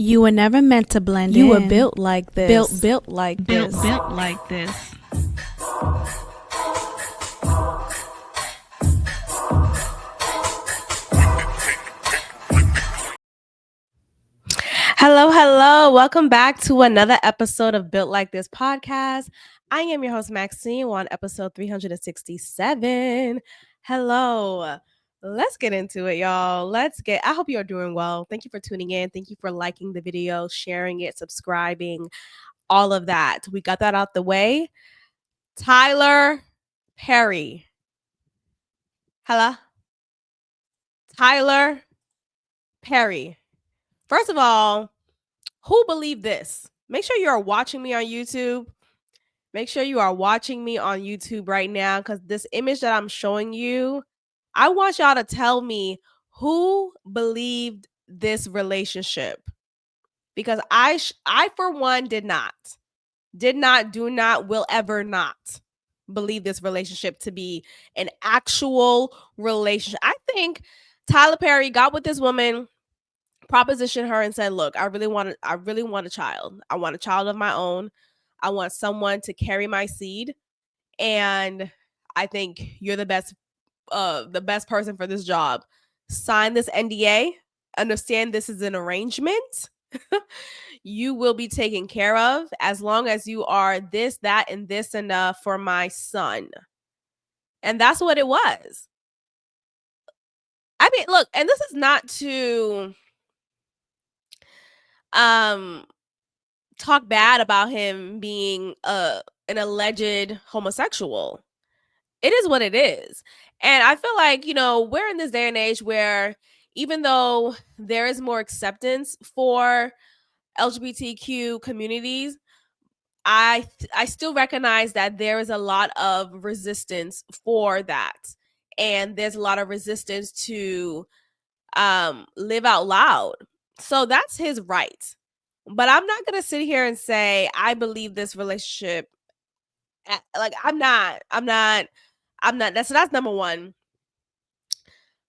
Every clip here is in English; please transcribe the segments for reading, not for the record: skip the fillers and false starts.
You were never meant to blend You in. were built like this. Built like this. Built like this. Hello. Welcome back to another episode of Built Like This podcast. I am your host, Maxine. We're on episode 367. Hello. Let's get into it, y'all. I hope you're doing well. Thank you for tuning in. Thank you for liking the video, sharing it, subscribing, all of that. We got that out the way. Tyler Perry. Hello? Tyler Perry. First of all, who believed this? Make sure you are watching me on YouTube. Make sure you are watching me on YouTube right now because this image that I'm showing you, I want y'all to tell me who believed this relationship. Because I for one did not, do not, will ever not believe this relationship to be an actual relationship. I think Tyler Perry got with this woman, propositioned her and said, "Look, I really want a child. I want a child of my own. I want someone to carry my seed, and I think you're the best person for this job. Sign this NDA. Understand this is an arrangement. You will be taken care of as long as you are this, that, and this enough for my son." And that's what it was. I mean, look, and this is not to talk bad about him being an alleged homosexual. It is what it is. And I feel like, we're in this day and age where even though there is more acceptance for LGBTQ communities, I still recognize that there is a lot of resistance for that. And there's a lot of resistance to live out loud. So that's his right. But I'm not going to sit here and say I believe this relationship. Like I'm not. That's number one.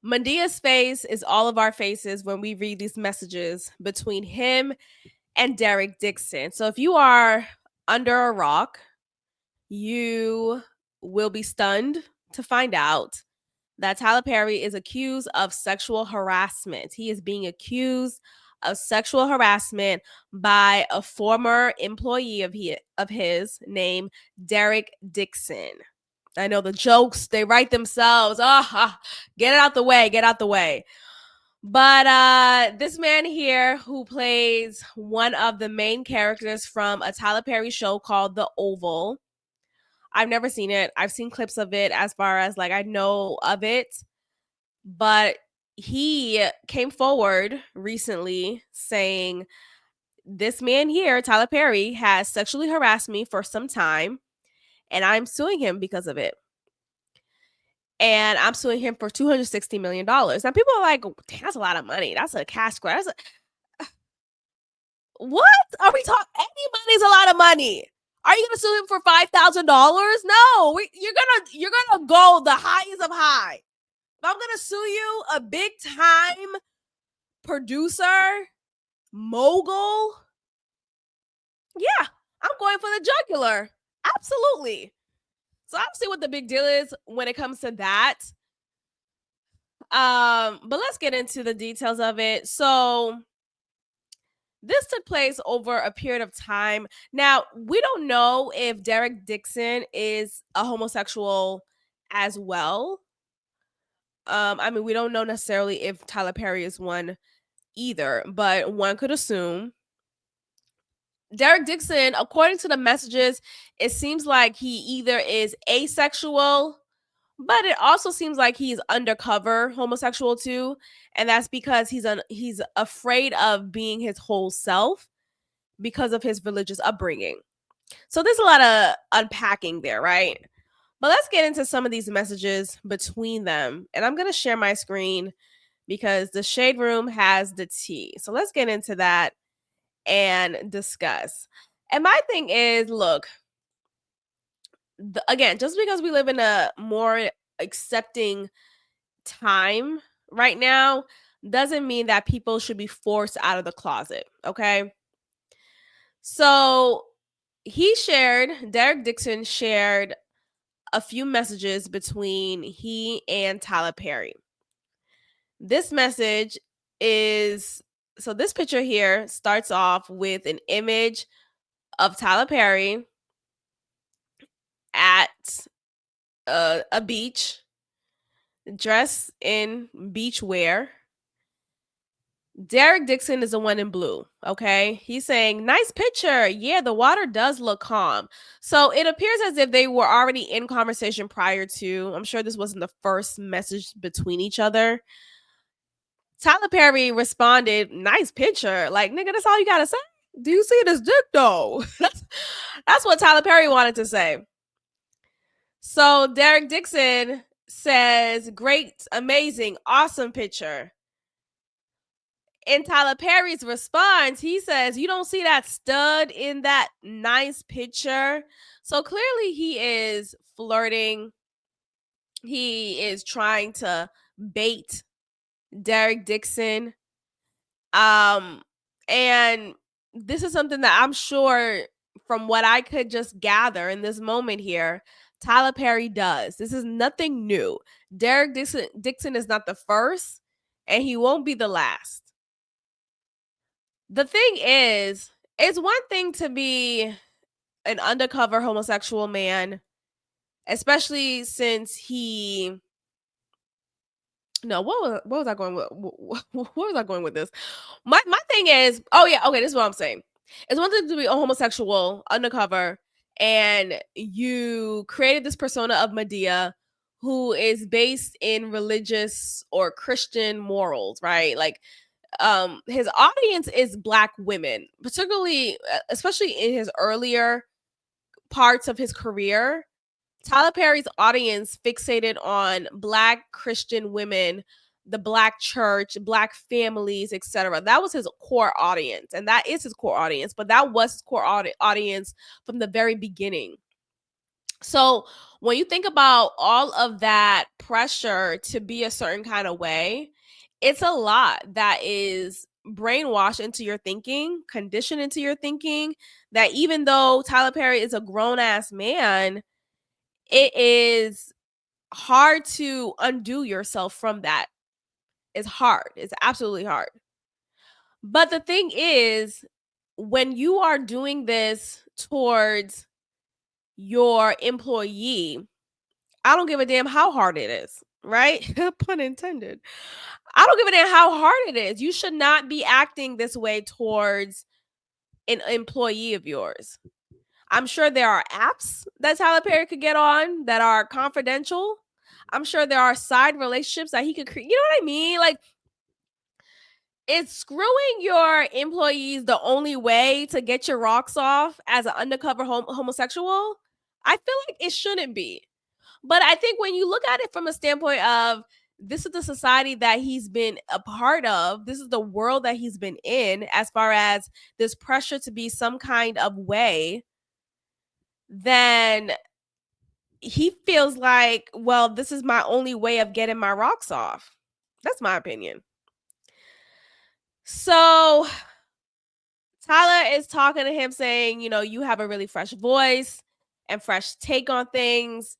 Mandia's face is all of our faces when we read these messages between him and Derek Dixon. So if you are under a rock, you will be stunned to find out that Tyler Perry is accused of sexual harassment. He is being accused of sexual harassment by a former employee of his named Derek Dixon. I know the jokes, they write themselves. Get it out the way. But this man here, who plays one of the main characters from a Tyler Perry show called The Oval. I've never seen it. I've seen clips of it as far as I know of it. But he came forward recently saying, this man here, Tyler Perry, has sexually harassed me for some time, and I'm suing him because of it. And I'm suing him for $260 million. Now, people are like, damn, that's a lot of money. That's a cash grab. What are we talking? Any money is a lot of money. Are you gonna sue him for $5,000? No, you're gonna go the highest of high. If I'm gonna sue you, a big time producer, mogul, yeah, I'm going for the jugular. Absolutely. So I'll see what the big deal is when it comes to that. But let's get into the details of it. So this took place over a period of time. Now, we don't know if Derek Dixon is a homosexual as well. I mean, we don't know necessarily if Tyler Perry is one either, but one could assume. Derek Dixon, according to the messages, it seems like he either is asexual, but it also seems like he's undercover homosexual too, and that's because he's afraid of being his whole self because of his religious upbringing. So there's a lot of unpacking there, right? But let's get into some of these messages between them. And I'm going to share my screen because the Shade Room has the tea. So let's get into that and discuss. And my thing is, look, again, just because we live in a more accepting time right now doesn't mean that people should be forced out of the closet. Okay. So Derek Dixon shared a few messages between he and Tyler Perry. This message is so this picture here starts off with an image of Tyler Perry at a beach, dressed in beach wear. Derek Dixon is the one in blue. Okay. He's saying, nice picture. Yeah, the water does look calm. So it appears as if they were already in conversation prior to. I'm sure this wasn't the first message between each other. Tyler Perry responded, nice picture. Like, nigga, that's all you gotta say. Do you see this dick though? That's what Tyler Perry wanted to say. So Derek Dixon says, great, amazing, awesome picture. In Tyler Perry's response, he says, you don't see that stud in that nice picture. So clearly he is flirting. He is trying to bait Derek Dixon. And this is something that I'm sure from what I could just gather in this moment here, Tyler Perry does. This is nothing new. Derek Dixon is not the first, and he won't be the last. The thing is, it's one thing to be an undercover homosexual man, especially since he. No, what was I going with? What was I going with this? My thing is, oh yeah, okay, this is what I'm saying. It's one thing to be a homosexual undercover, and you created this persona of Medea, who is based in religious or Christian morals, right? Like, his audience is Black women, particularly, especially in his earlier parts of his career. Tyler Perry's audience fixated on Black Christian women, the Black church, Black families, etc. That was his core audience, and that is his core audience, but that was his core audience from the very beginning. So when you think about all of that pressure to be a certain kind of way, it's a lot that is brainwashed into your thinking, conditioned into your thinking, that even though Tyler Perry is a grown ass man, it is hard to undo yourself from that. It's hard. It's absolutely hard. But the thing is, when you are doing this towards your employee, I don't give a damn how hard it is, right? Pun intended. I don't give a damn how hard it is. You should not be acting this way towards an employee of yours. I'm sure there are apps that Tyler Perry could get on that are confidential. I'm sure there are side relationships that he could create. You know what I mean? Like, is screwing your employees the only way to get your rocks off as an undercover homosexual? I feel like it shouldn't be. But I think when you look at it from a standpoint of this is the society that he's been a part of, this is the world that he's been in, as far as this pressure to be some kind of way, then he feels like, well, this is my only way of getting my rocks off. That's my opinion. So Tyler is talking to him saying, you have a really fresh voice and fresh take on things.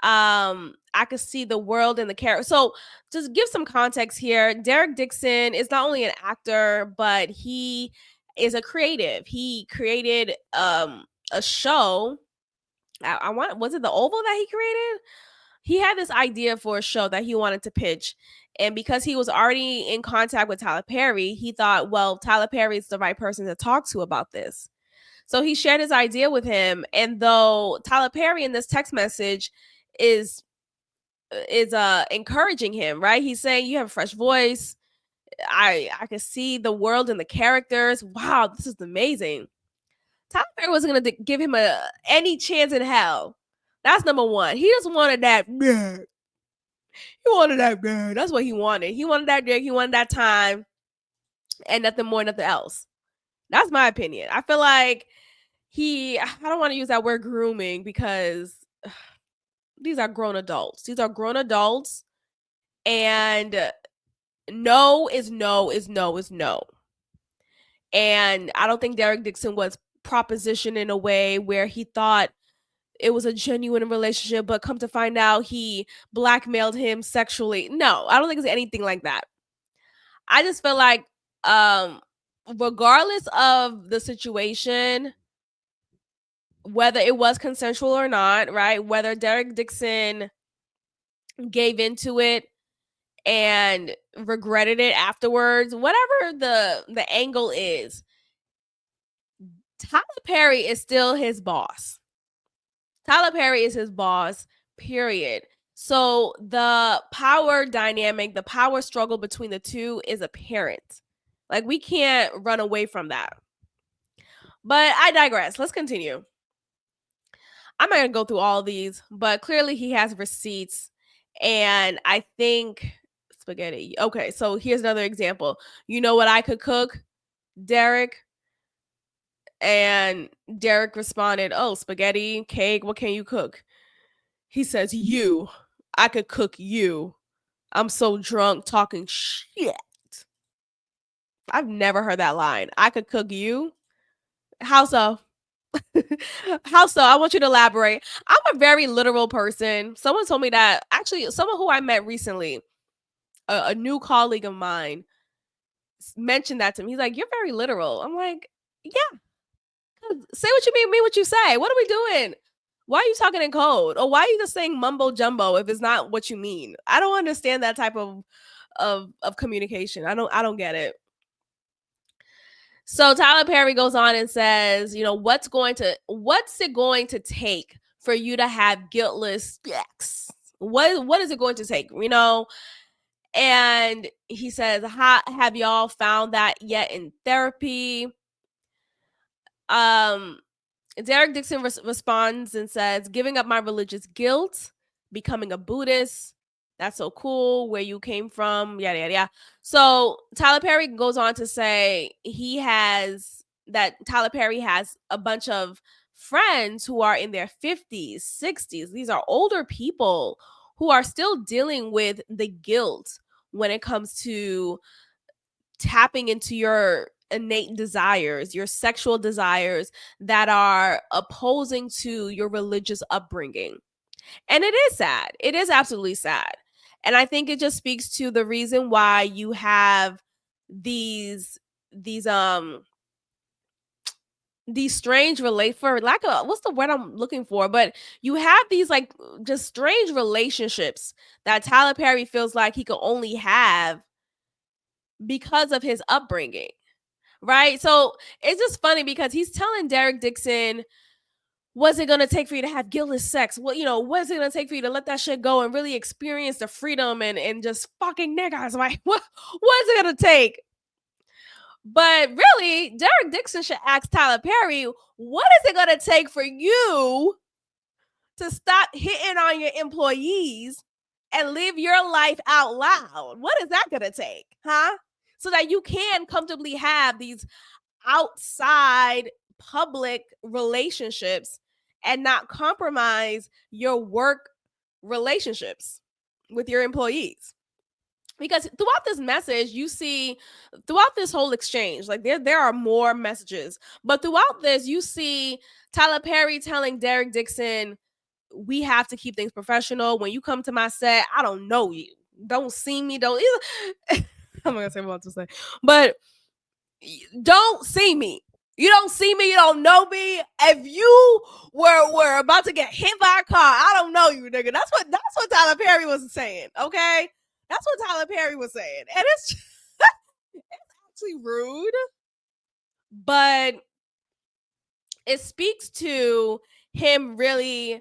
I could see the world and the character. So just give some context here. Derek Dixon is not only an actor, but he is a creative. He created a show. Was it the Oval that he created? He had this idea for a show that he wanted to pitch. And because he was already in contact with Tyler Perry, he thought, well, Tyler Perry is the right person to talk to about this. So he shared his idea with him. And though Tyler Perry in this text message is encouraging him, right? He's saying, you have a fresh voice. I can see the world and the characters. Wow, this is amazing. Tyler Perry wasn't going to give him any chance in hell. That's number one. He just wanted that. He wanted that. That's what he wanted. He wanted that dick. He wanted that time, and nothing more, nothing else. That's my opinion. I feel like I don't want to use that word grooming because these are grown adults. These are grown adults, and no is no is no is no. And I don't think Derek Dixon was propositioned in a way where he thought it was a genuine relationship, but come to find out he blackmailed him sexually. No, I don't think it's anything like that. I just feel like, um, regardless of the situation, whether it was consensual or not, right? Whether Derek Dixon gave into it and regretted it afterwards, whatever the angle is, Tyler Perry is still his boss. Tyler Perry is his boss, period. So the power dynamic, the power struggle between the two is apparent. Like, we can't run away from that. But I digress. Let's continue. I'm not going to go through all these, but clearly he has receipts. And I think spaghetti. Okay, so here's another example. You know what I could cook, Derek? And Derek responded, "Oh, spaghetti, cake, what can you cook?" He says, "You. I could cook you. I'm so drunk talking shit." I've never heard that line. I could cook you? How so? How so? I want you to elaborate. I'm a very literal person. Someone told me that, actually, someone who I met recently, a new colleague of mine, mentioned that to me. He's like, "You're very literal." I'm like, "Yeah, say what you mean what you say. What are we doing? Why are you talking in code? Or why are you just saying mumbo jumbo if it's not what you mean?" I don't understand that type of communication. I don't get it. So Tyler Perry goes on and says, what's it going to take for you to have guiltless sex? What is it going to take? And he says, have y'all found that yet in therapy? Derek Dixon responds and says, "Giving up my religious guilt, becoming a Buddhist. That's so cool. Where you came from, yada, yada, yada." So Tyler Perry goes on to say Tyler Perry has a bunch of friends who are in their 50s, 60s. These are older people who are still dealing with the guilt when it comes to tapping into your innate desires, your sexual desires that are opposing to your religious upbringing. And it is sad. It is absolutely sad. And I think it just speaks to the reason why you have these strange what's the word I'm looking for? But you have these like just strange relationships that Tyler Perry feels like he could only have because of his upbringing. Right? So it's just funny because he's telling Derek Dixon, what's it going to take for you to have guiltless sex? What's it going to take for you to let that shit go and really experience the freedom and just fucking niggas? Like, what's it going to take? But really, Derek Dixon should ask Tyler Perry, what is it going to take for you to stop hitting on your employees and live your life out loud? What is that going to take? Huh? So that you can comfortably have these outside public relationships and not compromise your work relationships with your employees. Because throughout this message, throughout this whole exchange, like there are more messages, but throughout this, you see Tyler Perry telling Derek Dixon, we have to keep things professional. When you come to my set, I don't know you. Don't see me. Don't I'm not gonna say what I want to say, but don't see me. You don't see me. You don't know me. If you were about to get hit by a car, I don't know you, nigga. That's what Tyler Perry was saying. Okay, that's what Tyler Perry was saying, and it's actually rude, but it speaks to him really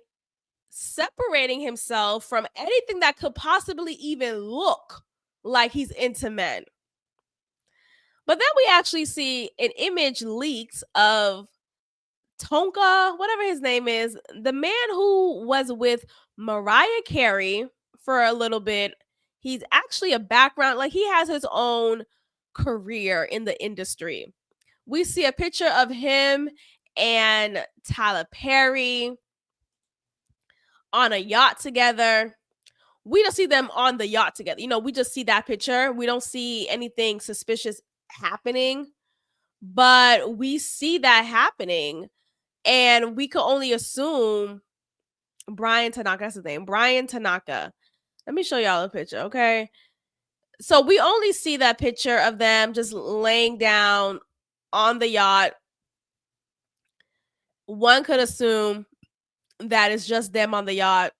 separating himself from anything that could possibly even look like he's into men. But then we actually see an image leaked of Tonka, whatever his name is, the man who was with Mariah Carey for a little bit. He's actually a background, like he has his own career in the industry. We see a picture of him and Tyler Perry on a yacht together. we don't see them on the yacht together. We just see that picture. We don't see anything suspicious happening, but we see that happening, and we could only assume Brian Tanaka, that's his name, Brian Tanaka. Let me show y'all a picture, okay? So we only see that picture of them just laying down on the yacht. One could assume that it's just them on the yacht.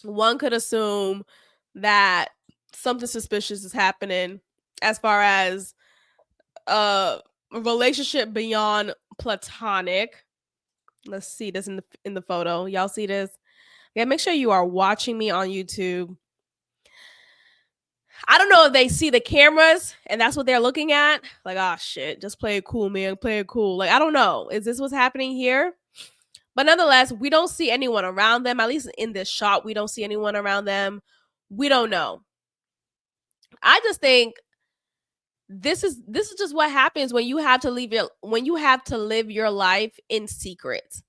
One could assume that something suspicious is happening as far as a relationship beyond platonic. Let's see this in the photo. Y'all see this? Yeah, make sure you are watching me on YouTube. I don't know if they see the cameras and that's what they're looking at. Like, oh shit, just play it cool, man. Play it cool. Like, I don't know. Is this what's happening here? But nonetheless, we don't see anyone around them. At least in this shot, we don't see anyone around them. We don't know. I just think this is just what happens when you have to live your life in secret.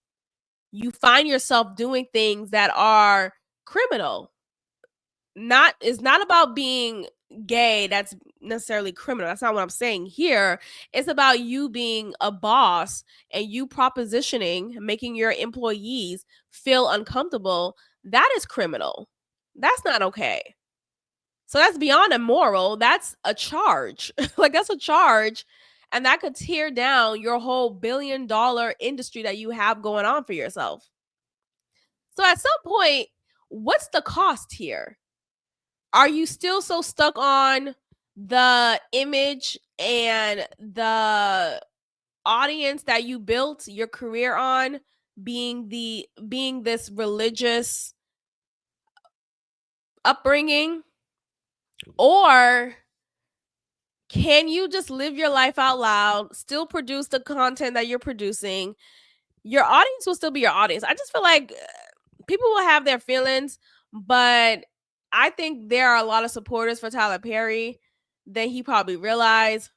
You find yourself doing things that are criminal. It's not about being gay that's necessarily criminal. That's not what I'm saying here. It's about you being a boss and you propositioning, making your employees feel uncomfortable. That is criminal. That's not okay. So that's beyond immoral. That's a charge. Like, that's a charge. And that could tear down your whole $1 billion industry that you have going on for yourself. So at some point, what's the cost here? Are you still so stuck on the image and the audience that you built your career on, being this religious upbringing? Or can you just live your life out loud, still produce the content that you're producing? Your audience will still be your audience. I just feel like people will have their feelings, but I think there are a lot of supporters for Tyler Perry than he probably realized.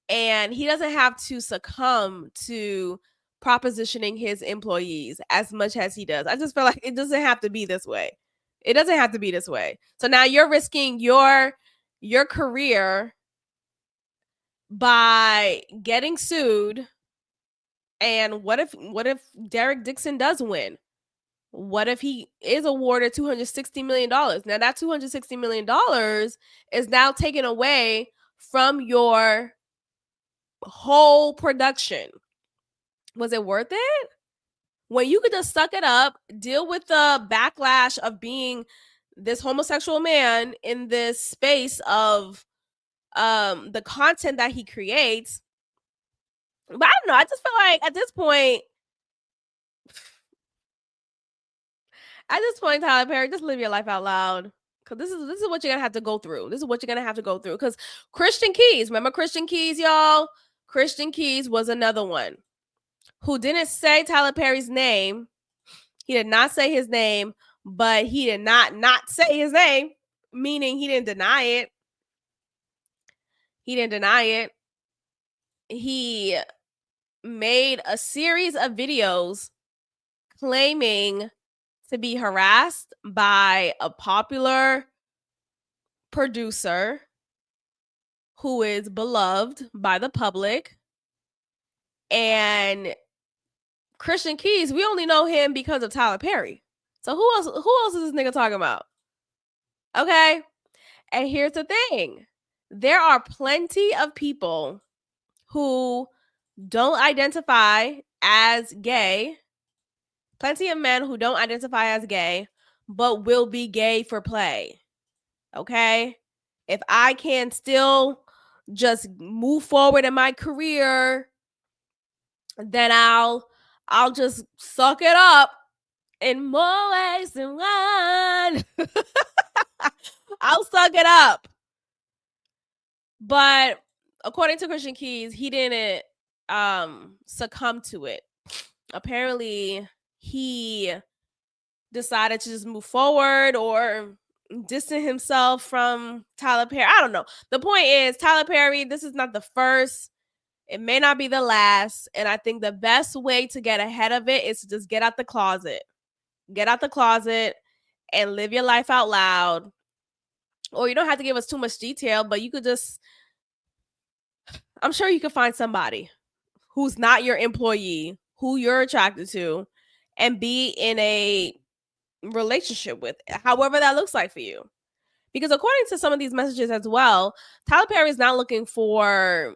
And he doesn't have to succumb to propositioning his employees as much as he does. I just feel like it doesn't have to be this way. It doesn't have to be this way. So now you're risking your career by getting sued. And what if Derek Dixon does win? What if he is awarded $260 million? Now that $260 million is now taken away from your whole production. Was it worth it? When you could just suck it up, deal with the backlash of being this homosexual man in this space of the content that he creates. But I don't know. I just feel like at this point, Tyler Perry, just live your life out loud. Because this is what you're going to have to go through. This is what you're going to have to go through. Because Christian Keys, remember Christian Keys, y'all? Christian Keys was another one who didn't say Tyler Perry's name. He did not say his name, but he did not say his name, meaning he didn't deny it. He didn't deny it. He made a series of videos claiming to be harassed by a popular producer who is beloved by the public. And Christian Keys, we only know him because of Tyler Perry. So who else is this nigga talking about? Okay? And here's the thing. There are plenty of people who don't identify as gay. Plenty of men who don't identify as gay, but will be gay for play. Okay? If I can still just move forward in my career, then I'll just suck it up in more ways than one. I'll suck it up. But according to Christian Keys, he didn't succumb to it. Apparently, he decided to just move forward or distance himself from Tyler Perry. I don't know. The point is, Tyler Perry, this is not the first. It may not be the last. And I think the best way to get ahead of it is to just get out the closet. Get out the closet and live your life out loud. Or you don't have to give us too much detail, but you could just, I'm sure you could find somebody who's not your employee, who you're attracted to, and be in a relationship with, however that looks like for you. Because according to some of these messages as well, Tyler Perry is not looking for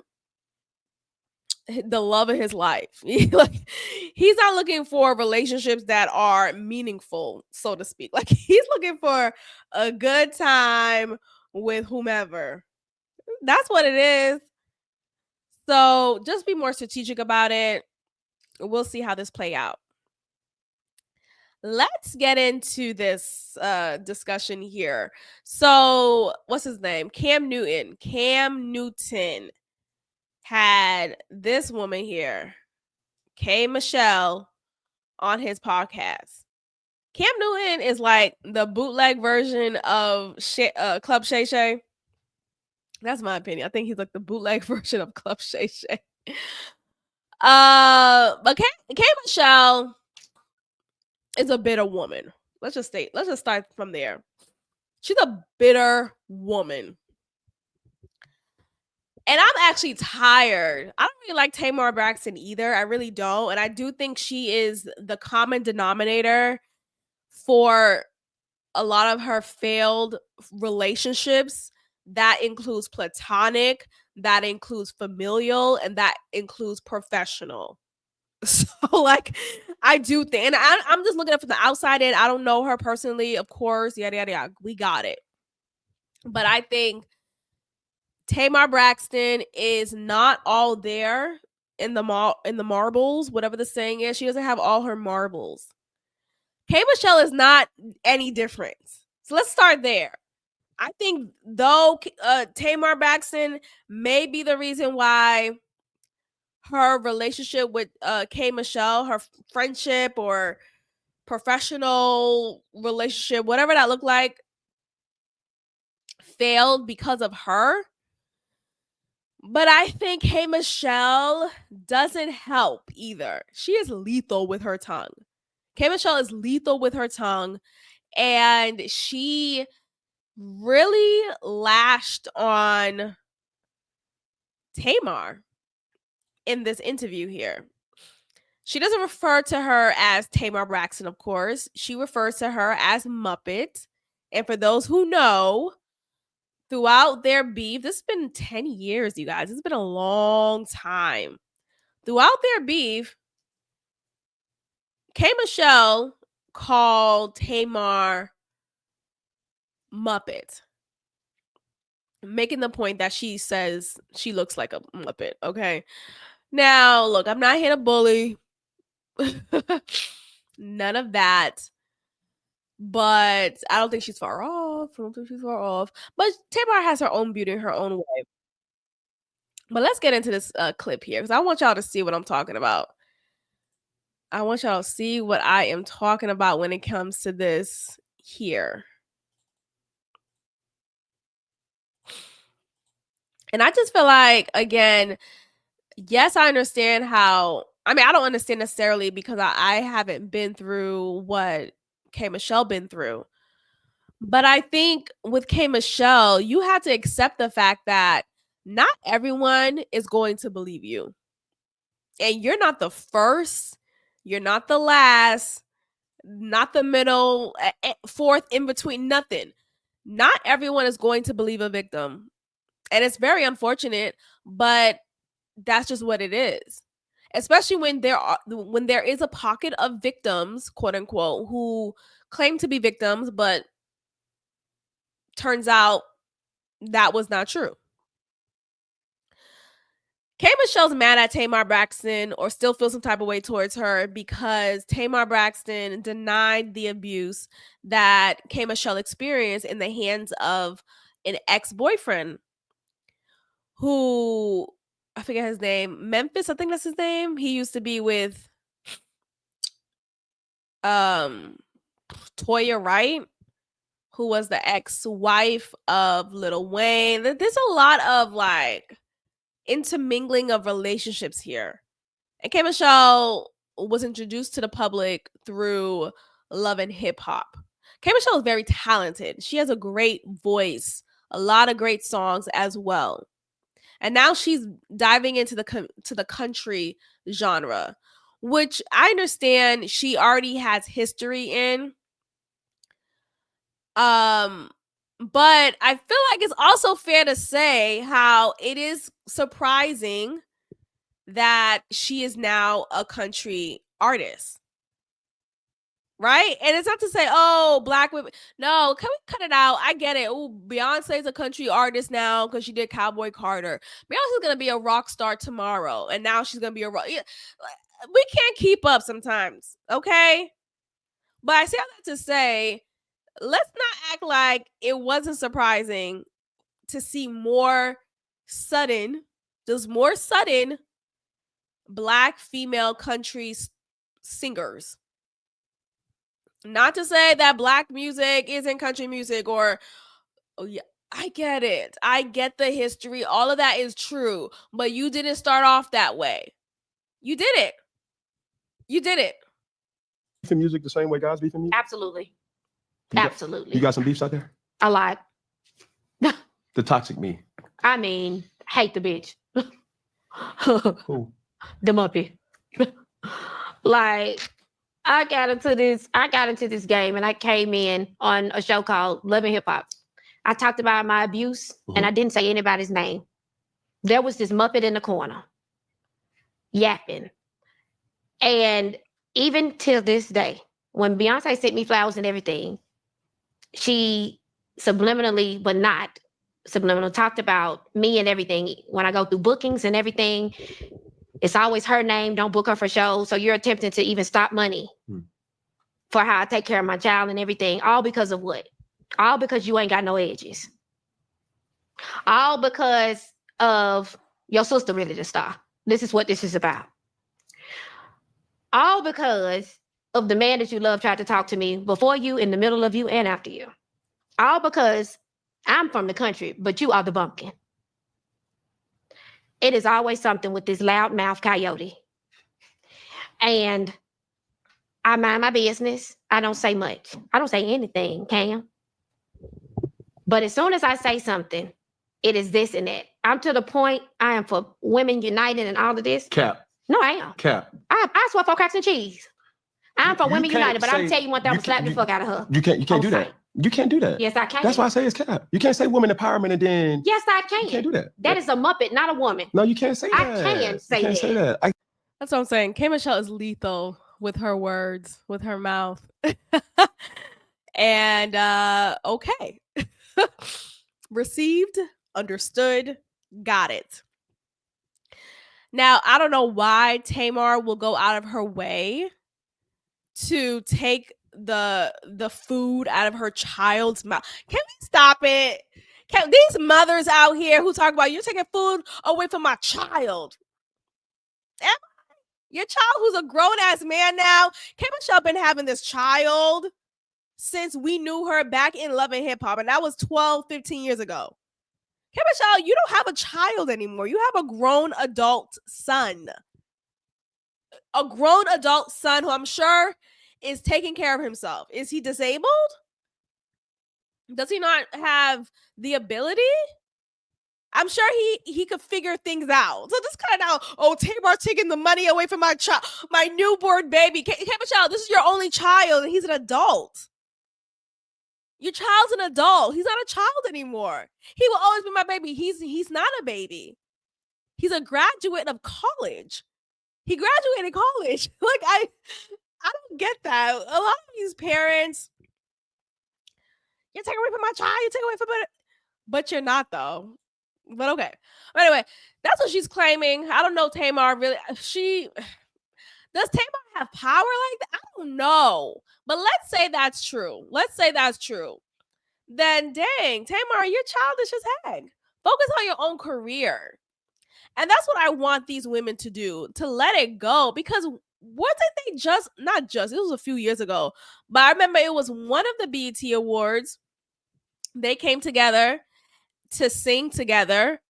the love of his life. Like, he's not looking for relationships that are meaningful, so to speak. Like, he's looking for a good time with whomever. That's what it is. So just be more strategic about it. We'll see how this play out. Let's get into this discussion here. So, what's his name? Cam Newton had this woman here, K Michelle, on his podcast. Cam Newton is like the bootleg version of Club Shay Shay. That's my opinion. I think he's like the bootleg version of Club Shay Shay. But K Michelle is a bitter woman. Let's just start from there. She's a bitter woman. And I'm actually tired. I don't really like Tamar Braxton either. I really don't. And I do think she is the common denominator for a lot of her failed relationships. That includes platonic, that includes familial, and that includes professional. So, like, I do think, and I'm just looking at it from the outside in. I don't know her personally, of course, yada, yada, yada. We got it. But I think Tamar Braxton is not all there in the marbles, whatever the saying is. She doesn't have all her marbles. K Michelle is not any different. So let's start there. I think though Tamar Braxton may be the reason why her relationship with K Michelle, her friendship or professional relationship, whatever that looked like, failed because of her. But I think Hey Michelle doesn't help either. She is lethal with her tongue. K Michelle is lethal with her tongue, and she really lashed on Tamar in this interview here. She doesn't refer to her as Tamar Braxton, of course. She refers to her as Muppet. And for those who know, throughout their beef, this has been 10 years, you guys. It's been a long time. Throughout their beef, K Michelle called Tamar Muppet, making the point that she says she looks like a Muppet. Okay. Now, look, I'm not here to bully. None of that. But I don't think she's far off. I don't think she's far off. But Tamar has her own beauty in her own way. But let's get into this clip here because I want y'all to see what I'm talking about. I want y'all to see what I am talking about when it comes to this here. And I just feel like, again, yes, I understand how. I mean, I don't understand necessarily because I haven't been through what K Michelle been through. But I think with K Michelle, you have to accept the fact that not everyone is going to believe you. And you're not the first, you're not the last, not the middle, fourth, in between, nothing. Not everyone is going to believe a victim. And it's very unfortunate, but that's just what it is. Especially when there is a pocket of victims, quote unquote, who claim to be victims, but turns out that was not true. K Michelle's mad at Tamar Braxton or still feels some type of way towards her because Tamar Braxton denied the abuse that K Michelle experienced in the hands of an ex-boyfriend who, I forget his name, Memphis, I think that's his name. He used to be with Toya Wright, who was the ex-wife of Lil Wayne. There's a lot of like intermingling of relationships here. And K Michelle was introduced to the public through Love and Hip Hop. K Michelle is very talented. She has a great voice, a lot of great songs as well. And now she's diving into the country genre, which I understand she already has history in. But I feel like it's also fair to say how it is surprising that she is now a country artist. Right? And it's not to say, oh, black women. No, can we cut it out? I get it. Oh, Beyonce's a country artist now because she did Cowboy Carter. Beyonce's going to be a rock star tomorrow. And now she's going to be a rock. We can't keep up sometimes. Okay? But I say all that to say, let's not act like it wasn't surprising to see more sudden black female country singers. Not to say that black music isn't country music or, oh yeah, I get it. I get the history. All of that is true. But you didn't start off that way. You did it. You did it. Beefing music the same way guys beefing music? Absolutely. Absolutely. You got some beefs out there? A lot. The toxic me. I mean, hate the bitch. Who? The Muppet. Like, I got into this game and I came in on a show called Love and Hip Hop. I talked about my abuse and I didn't say anybody's name. There was this Muppet in the corner yapping. And even till this day, when Beyonce sent me flowers and everything, she subliminally, but not subliminal, talked about me and everything. When I go through bookings and everything, it's always her name. Don't book her for shows. So you're attempting to even stop money for how I take care of my child and everything. All because of what? All because you ain't got no edges. All because of your sister really the star. This is what this is about. All because of the man that you love tried to talk to me before you, in the middle of you, and after you. All because I'm from the country, but you are the bumpkin. It is always something with this loudmouth coyote. And I mind my business. I don't say much. I don't say anything, Cam. But as soon as I say something, it is this and that. I'm to the point, I am for women united and all of this. Cap. No, I am. Cap. I swear for cracks and cheese. I'm for women united, but I'm tell you one thing, I'm gonna slap the fuck out of her. You can't do that. You can't do that. Yes, I can. That's why I say it's cap. You can't say woman empowerment and then. Yes, I can. You can't do that. That is a Muppet, not a woman. No, you can't say that. I can say you can't that. Say that. That's what I'm saying. K Michelle is lethal with her words, with her mouth. And okay. Received, understood, got it. Now, I don't know why Tamar will go out of her way to take the food out of her child's mouth. Can we stop it? Can these mothers out here who talk about you're taking food away from my child? Your child who's a grown-ass man now. K Michelle been having this child since we knew her back in Love and Hip Hop, and that was 12, 15 years ago. K Michelle, you don't have a child anymore. You have a grown adult son. A grown adult son who I'm sure is taking care of himself. Is he disabled? Does he not have the ability? I'm sure he could figure things out. So this kind of, oh, Tamar taking the money away from my child, my newborn baby. K Michelle, this is your only child, and he's an adult. Your child's an adult. He's not a child anymore. He will always be my baby. He's not a baby. He's a graduate of college. He graduated college. Like, I don't get that. A lot of these parents, you take away from my child, you take away from it. But you're not, though. But okay. But anyway, that's what she's claiming. I don't know, Tamar, really. Does Tamar have power like that? I don't know. But let's say that's true. Then dang, Tamar, you're childish as heck. Focus on your own career. And that's what I want these women to do, to let it go. Because what did they it was a few years ago, but I remember it was one of the BET Awards. They came together to sing together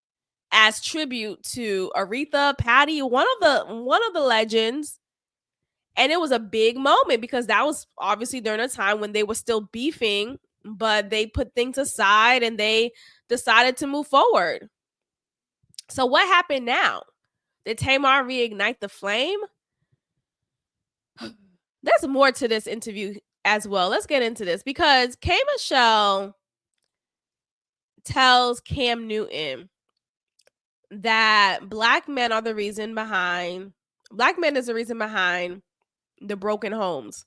as tribute to Aretha, Patty, one of the legends. And it was a big moment because that was obviously during a time when they were still beefing, but they put things aside and they decided to move forward. So what happened now? Did Tamar reignite the flame? There's more to this interview as well. Let's get into this because K. Michelle tells Cam Newton that black men is the reason behind the broken homes.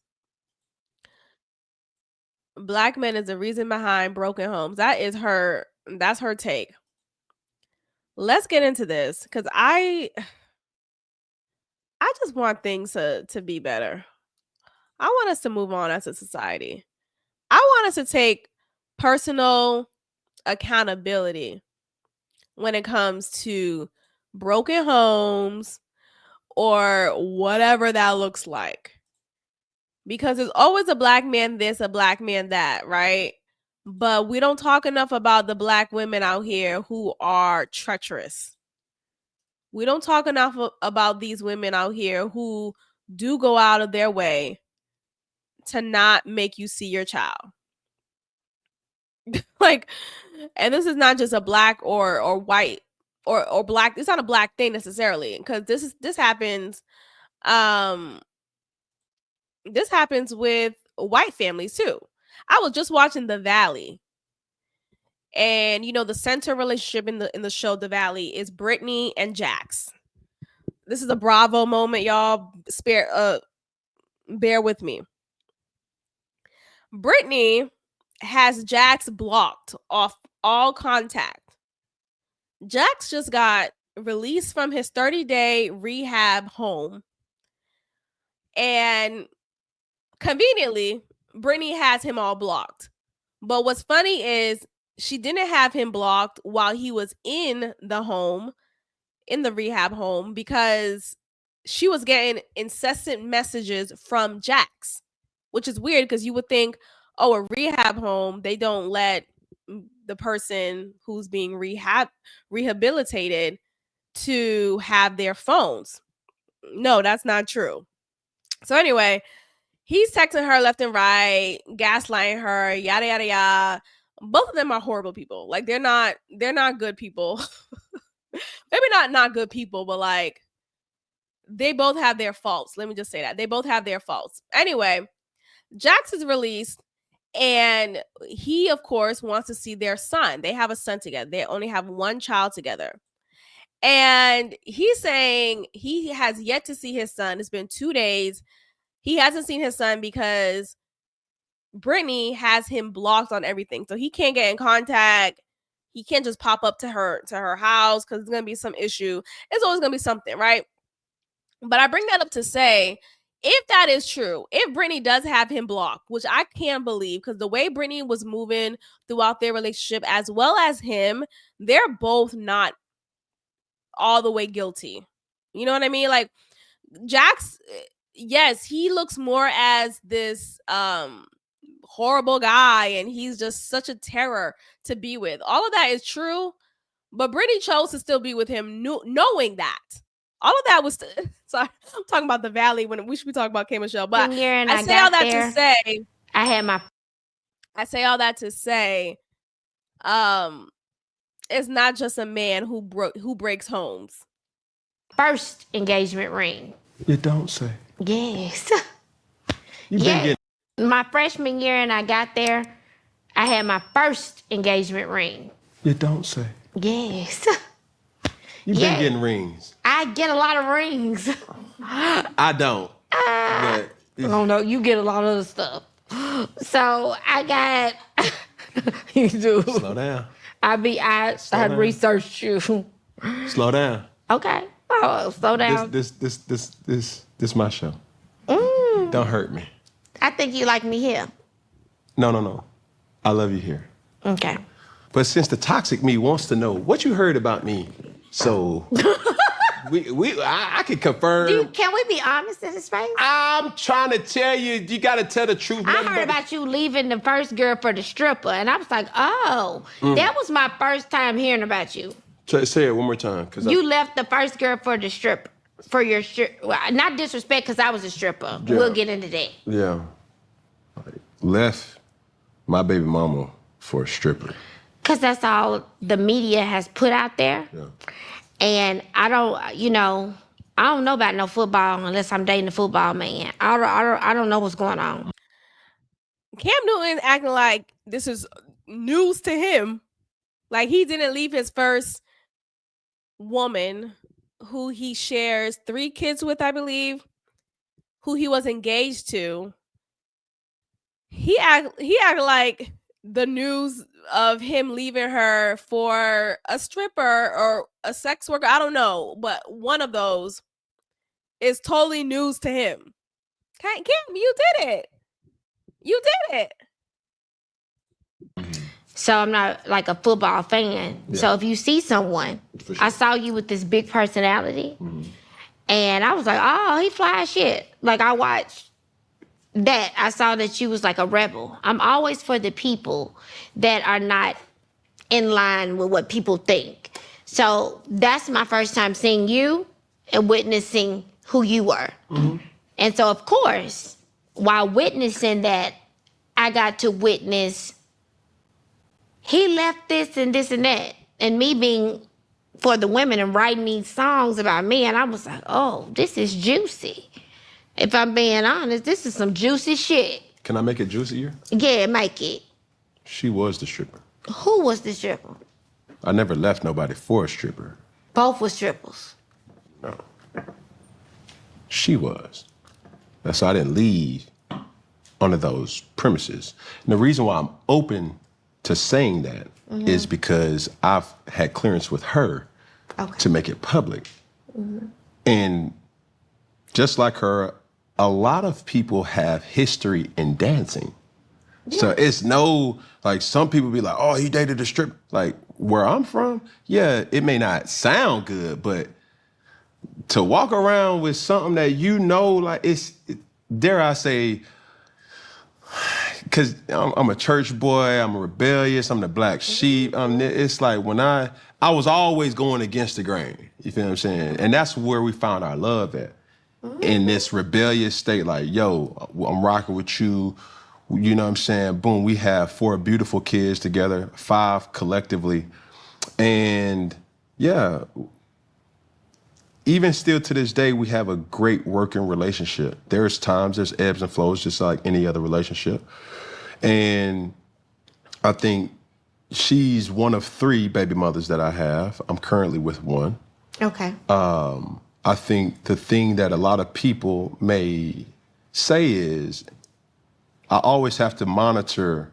Black men is the reason behind broken homes. That's her take. Let's get into this because I just want things to be better. I want us to move on as a society. I want us to take personal accountability when it comes to broken homes or whatever that looks like. Because there's always a black man this, a black man that, right? But we don't talk enough about the black women out here who are treacherous. We don't talk enough about these women out here who do go out of their way to not make you see your child. Like, and this is not just a black or white or black. It's not a black thing necessarily, because this happens with white families too. I was just watching The Valley, and the center relationship in the show The Valley is Brittany and Jax. This is a Bravo moment, y'all. Bear with me. Brittany has Jax blocked off all contact. Jax just got released from his 30-day rehab home, and conveniently, Brittany has him all blocked. But what's funny is she didn't have him blocked while he was in the rehab home, because she was getting incessant messages from Jax, which is weird because you would think, oh, a rehab home, they don't let the person who's being rehabilitated to have their phones. No, that's not true. So anyway, he's texting her left and right, gaslighting her, yada yada yada. Both of them are horrible people. Like, they're not good people. Maybe not good people, but like, they both have their faults. Let me just say that. They both have their faults. Anyway, Jax is released, and he, of course, wants to see their son. They have a son together. They only have one child together. And he's saying he has yet to see his son. It's been 2 days. He hasn't seen his son because Brittany has him blocked on everything. So he can't get in contact. He can't just pop up to her house because there's going to be some issue. It's always going to be something, right? But I bring that up to say, if that is true, if Brittany does have him blocked, which I can't believe, because the way Brittany was moving throughout their relationship as well as him, they're both not all the way guilty. You know what I mean? Like, Jax, yes, he looks more as this horrible guy, and he's just such a terror to be with. All of that is true, but Brittany chose to still be with him knowing that. All of that was sorry, I'm talking about The Valley when we should be talking about K. Michelle. But I say all that to say, I say all that to say, it's not just a man who breaks homes. First engagement ring. You don't say. Yes. You've been getting. My freshman year, and I got there, I had my first engagement ring. You don't say. Yes. You've been getting rings. I get a lot of rings. I don't. But oh no, you get a lot of other stuff. So I got. You do. Slow down. I researched you. Slow down. Okay. Oh, slow down. This my show. Don't hurt me. I think you like me here. No. I love you here. Okay. But since the toxic me wants to know what you heard about me, so I can confirm. Can we be honest in this space? I'm trying to tell you, you got to tell the truth. I heard about you leaving the first girl for the stripper, and I was like, oh, that was my first time hearing about you. Say it one more time. You left the first girl for the stripper. for your not disrespect because I was a stripper. Yeah. We'll get into that. Yeah. Like, left my baby mama for a stripper. Because that's all the media has put out there. Yeah. And I don't know about no football unless I'm dating a football man. I don't know what's going on. Cam Newton acting like this is news to him. Like he didn't leave his first woman who he shares 3 kids with, I believe, who he was engaged to. He act like the news of him leaving her for a stripper or a sex worker, I don't know, but one of those is totally news to him. Cam, you did it. You did it. So I'm not like a football fan. Yeah. So if you see someone, For I sure. saw you with this big personality, and I was like, oh, he fly as shit. Like I watched that. I saw that you was like a rebel. I'm always for the people that are not in line with what people think. So that's my first time seeing you and witnessing who you were. And so, of course, while witnessing that, I got to witness he left this and this and that. And me being for the women and writing these songs about me, and I was like, oh, this is juicy. If I'm being honest, this is some juicy shit. Can I make it juicier? Yeah, make it. She was the stripper. Who was the stripper? I never left nobody for a stripper. Both were strippers. No. She was. That's why I didn't leave under those premises. And the reason why I'm open to saying that is because I've had clearance with her to make it public. And just like her, a lot of people have history in dancing. Yeah. So it's no, like some people be like, oh, he dated a stripper. Like where I'm from, yeah, it may not sound good, but to walk around with something that like dare I say, because I'm a church boy, I'm rebellious, I'm the black sheep. It's like when I was always going against the grain. You feel what I'm saying? And that's where we found our love at. In this rebellious state, like, yo, I'm rocking with you. You know what I'm saying? Boom, we have 4 beautiful kids together, 5 collectively. And yeah, even still to this day, we have a great working relationship. There's ebbs and flows, just like any other relationship. And I think she's one of 3 baby mothers that I have. I'm currently with 1. Okay. I think the thing that a lot of people may say is, I always have to monitor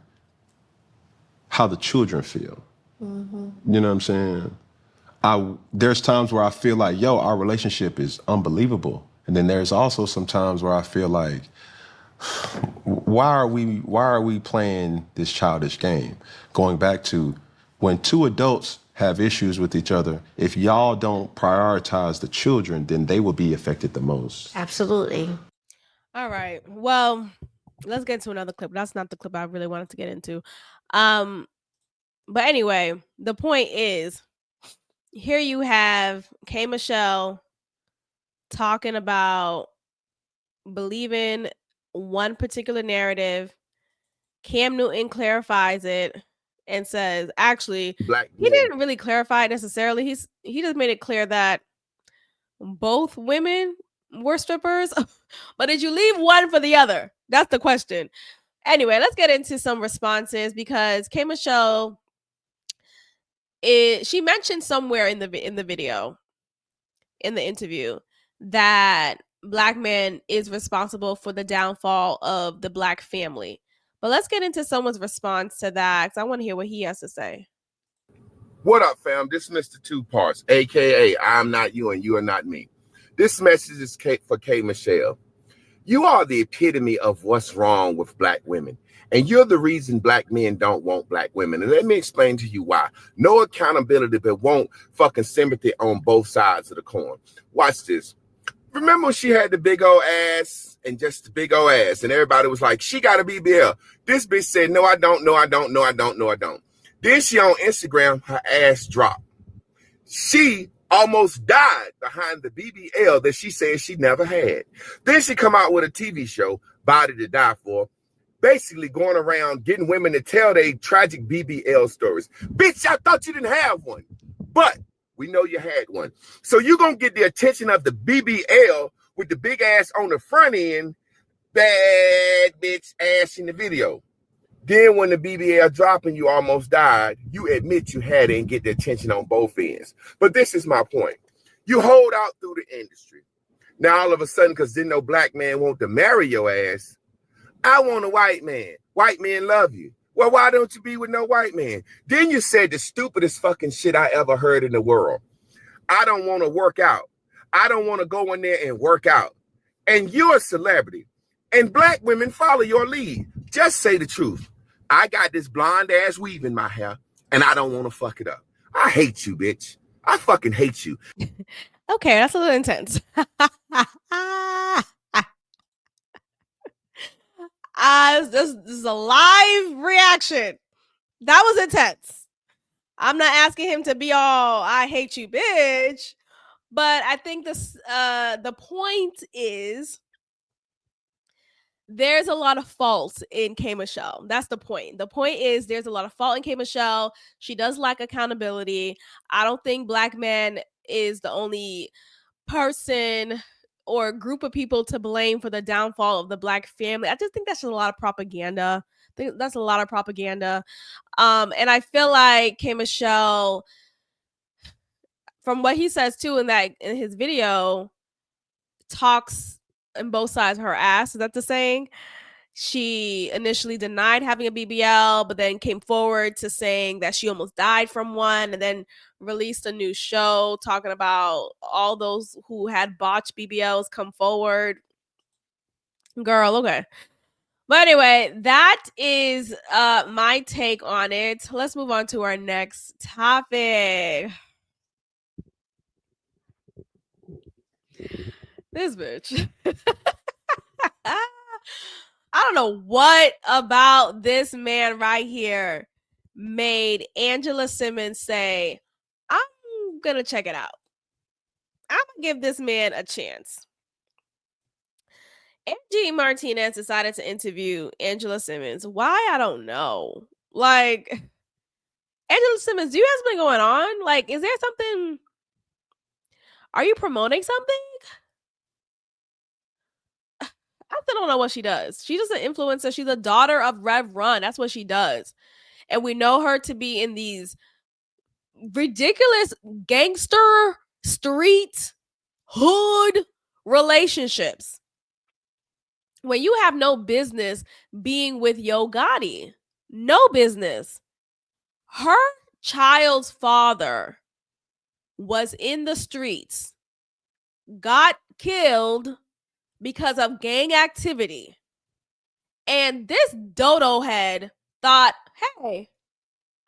how the children feel. You know what I'm saying? There's times where I feel like, yo, our relationship is unbelievable. And then there's also some times where I feel like, why are we playing this childish game? Going back to when 2 adults have issues with each other, if y'all don't prioritize the children, then they will be affected the most. Absolutely. All right. Well, let's get into another clip. That's not the clip I really wanted to get into. But anyway, the point is, here you have K. Michelle talking about believing one particular narrative. Cam Newton clarifies it and says, actually, he didn't really clarify it necessarily. He just made it clear that both women were strippers. But did you leave one for the other? That's the question. Anyway, let's get into some responses because K. Michelle, she mentioned somewhere in the video, in the interview, that Black man is responsible for the downfall of the Black family. But let's get into someone's response to that because I want to hear what he has to say. What up, fam? This is Mr. Two Parts, a.k.a. I'm not you and you are not me. This message is for K. Michelle. You are the epitome of what's wrong with Black women. And you're the reason Black men don't want Black women. And let me explain to you why. No accountability, but won't fucking sympathy on both sides of the coin. Watch this. Remember when she had the big old ass and just the big old ass and everybody was like, she got a BBL. This bitch said, no, I don't, no, I don't. Then she on Instagram, her ass dropped. She almost died behind the BBL that she said she never had. Then she come out with a TV show, Body to Die For, basically going around getting women to tell their tragic BBL stories. Bitch, I thought you didn't have one, but we know you had one. So you're going to get the attention of the BBL with the big ass on the front end, bad bitch ass in the video. Then when the BBL drop and you almost died, you admit you had it and get the attention on both ends. But this is my point. You hold out through the industry. Now all of a sudden, because didn't no black man want to marry your ass, I want a white man. White men love you. Well, why don't you be with no white man? Then you said the stupidest fucking shit I ever heard in the world. I don't want to work out. I don't want to go in there and work out. And you're a celebrity. And black women follow your lead. Just say the truth. I got this blonde ass weave in my hair, and I don't want to fuck it up. I hate you, bitch. I fucking hate you. Okay, that's a little intense. This is a live reaction. That was intense. I'm not asking him to be all "I hate you, bitch," but I think this the point is there's a lot of fault in K Michelle. That's the point. The point is there's a lot of fault in K Michelle. She does lack accountability. I don't think black man is the only person or group of people to blame for the downfall of the black family. I just think that's just a lot of propaganda. I think that's a lot of propaganda. And I feel like K Michelle, from what he says too in his video, talks on both sides of her ass. Is that the saying? She initially denied having a BBL, but then came forward to saying that she almost died from one, and then released a new show talking about all those who had botched BBLs come forward. Girl, okay. But anyway, that is my take on it. Let's move on to our next topic. This bitch. I don't know what about this man right here made Angela Simmons say, I'm going to check it out. I'm going to give this man a chance. Angie Martinez decided to interview Angela Simmons. Why? I don't know. Like, Angela Simmons, do you have something going on? Like, is there something? Are you promoting something? I still don't know what she does. She's just an influencer. She's a daughter of Rev Run. That's what she does. And we know her to be in these ridiculous gangster, street, hood relationships when you have no business being with Yo Gotti. No business. Her child's father was in the streets, got killed because of gang activity. And this dodo head thought, hey,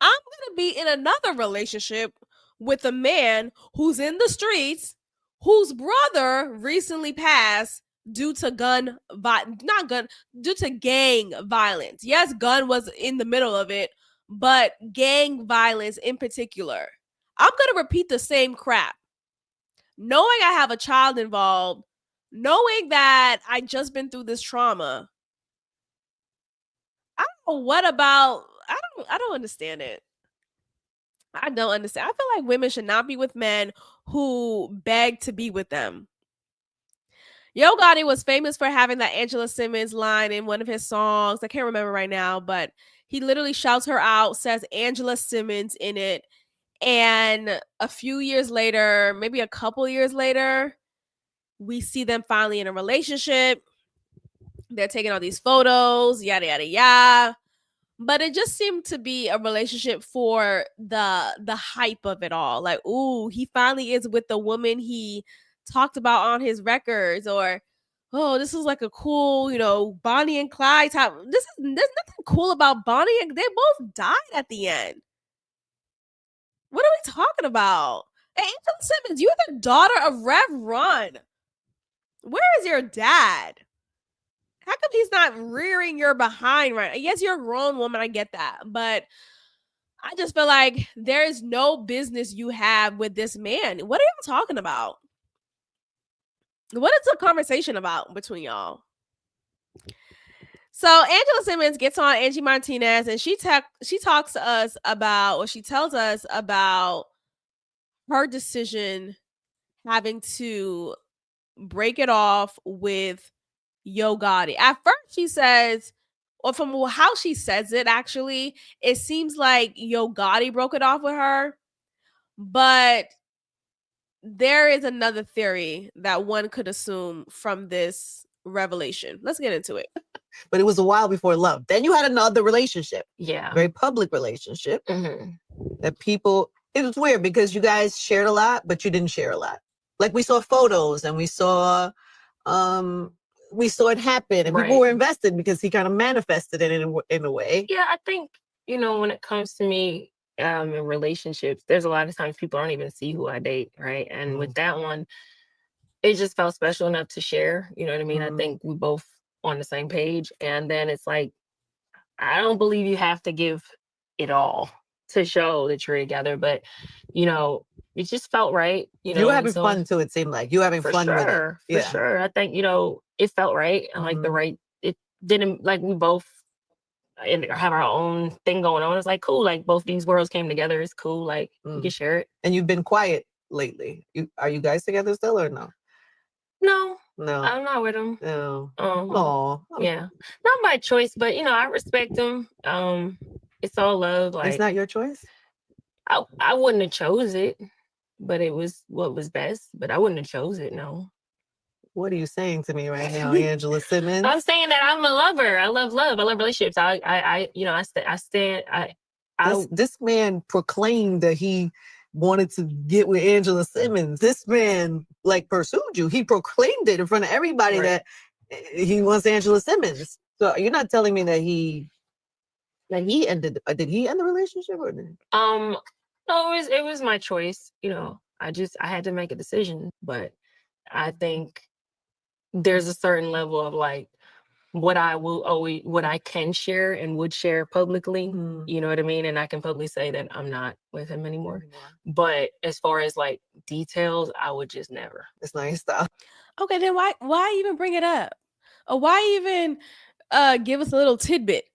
I'm going to be in another relationship with a man who's in the streets, whose brother recently passed due to due to gang violence. Yes, gun was in the middle of it, but gang violence in particular. I'm going to repeat the same crap. Knowing I have a child involved, knowing that I just been through this trauma. I don't know what about, I don't understand it. I don't understand. I feel like women should not be with men who beg to be with them. Yo Gotti was famous for having that Angela Simmons line in one of his songs. I can't remember right now, but he literally shouts her out, says Angela Simmons in it. And a few years later, maybe a couple years later, we see them finally in a relationship. They're taking all these photos, yada, yada, yada. But it just seemed to be a relationship for the hype of it all. Like, ooh, he finally is with the woman he talked about on his records. Or, oh, this is like a cool, Bonnie and Clyde type. There's nothing cool about Bonnie. They both died at the end. What are we talking about? Hey, Angela Simmons, you're the daughter of Rev Run. Where is your dad? How come he's not rearing your behind right now? Yes, you're a grown woman. I get that. But I just feel like there is no business you have with this man. What are y'all talking about? What is the conversation about between y'all? So Angela Simmons gets on Angie Martinez and she talks to us about, or she tells us about her decision having to break it off with Yo Gotti. At first she says, or from how she says it, actually, it seems like Yo Gotti broke it off with her. But there is another theory that one could assume from this revelation. Let's get into it. But it was a while before love. Then you had another relationship, Yeah. very public relationship Mhm. that people, it was weird because you guys shared a lot, but you didn't share a lot. Like we saw photos and we saw it happen and people Right. were invested because he kind of manifested it in a way. Yeah, I think, when it comes to me in relationships, there's a lot of times people don't even see who I date, right? And with that one, it just felt special enough to share. You know what I mean? I think we both on the same page. And then it's like, I don't believe you have to give it all to show that you're together, but it just felt right. You were having so- fun too, it seemed like. You were having for fun with it. sure, Yeah. for sure. I think, it felt right. And like the right, it didn't, like we both have our own thing going on. It's like, cool, like both these worlds came together. It's cool. Like we can share it. And you've been quiet lately. Are you guys together still or no? No, No. I'm not with him. No. Oh, yeah, not my choice, but I respect him. It's all love. Like It's not your choice? I wouldn't have chose it, but it was what was best. But I wouldn't have chose it. No. What are you saying to me right now, Angela Simmons? I'm saying that I'm a lover. I love love. I love relationships. I stand. This man proclaimed that he wanted to get with Angela Simmons. This man pursued you. He proclaimed it in front of everybody that he wants Angela Simmons. So you're not telling me that he ended. Did he end the relationship or did? No, it was my choice. I had to make a decision, but I think there's a certain level of like what I can share and would share publicly. You know what I mean? And I can publicly say that I'm not with him anymore. But as far as like details, I would just never. It's not your style. Okay, then why even bring it up? Or why even give us a little tidbit?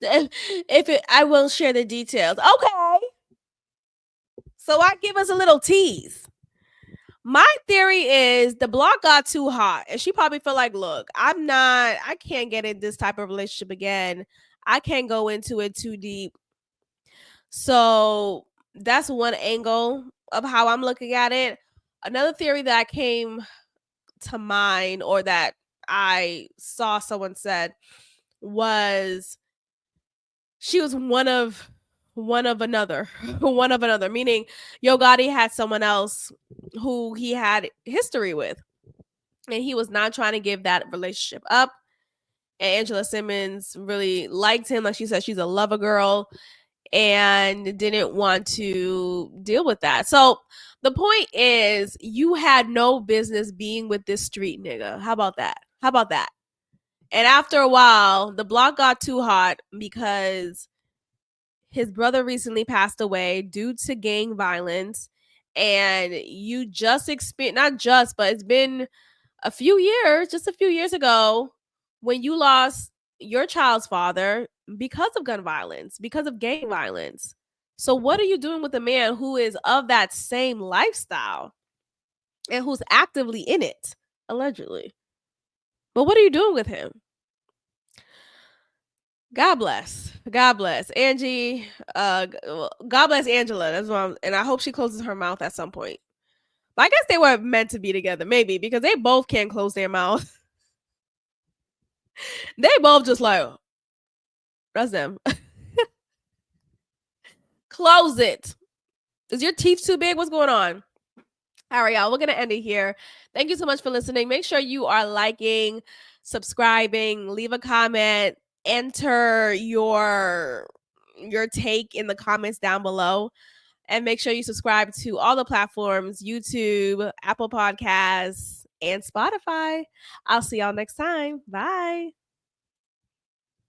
I will share the details. Okay. So I give us a little tease. My theory is the block got too hot and she probably felt like, look, I can't get in this type of relationship again. I can't go into it too deep. So that's one angle of how I'm looking at it. Another theory that came to mind, or that I saw someone said, was she was one of another, meaning Yo Gotti had someone else who he had history with, and he was not trying to give that relationship up. And Angela Simmons really liked him. Like she said, she's a lover girl and didn't want to deal with that. So the point is, you had no business being with this street nigga. How about that? And after a while, the block got too hot because his brother recently passed away due to gang violence. And you just not just, but it's been just a few years ago, when you lost your child's father because of gun violence, because of gang violence. So what are you doing with a man who is of that same lifestyle and who's actively in it, allegedly? But what are you doing with him? God bless Angie. God bless Angela. That's what and I hope she closes her mouth at some point. But I guess they were meant to be together, maybe, because they both can't close their mouth. They both just like, that's them. Close it. Is your teeth too big? What's going on? All right, y'all. We're going to end it here. Thank you so much for listening. Make sure you are liking, subscribing, leave a comment, enter your take in the comments down below. And make sure you subscribe to all the platforms, YouTube, Apple Podcasts, and Spotify. I'll see y'all next time. Bye.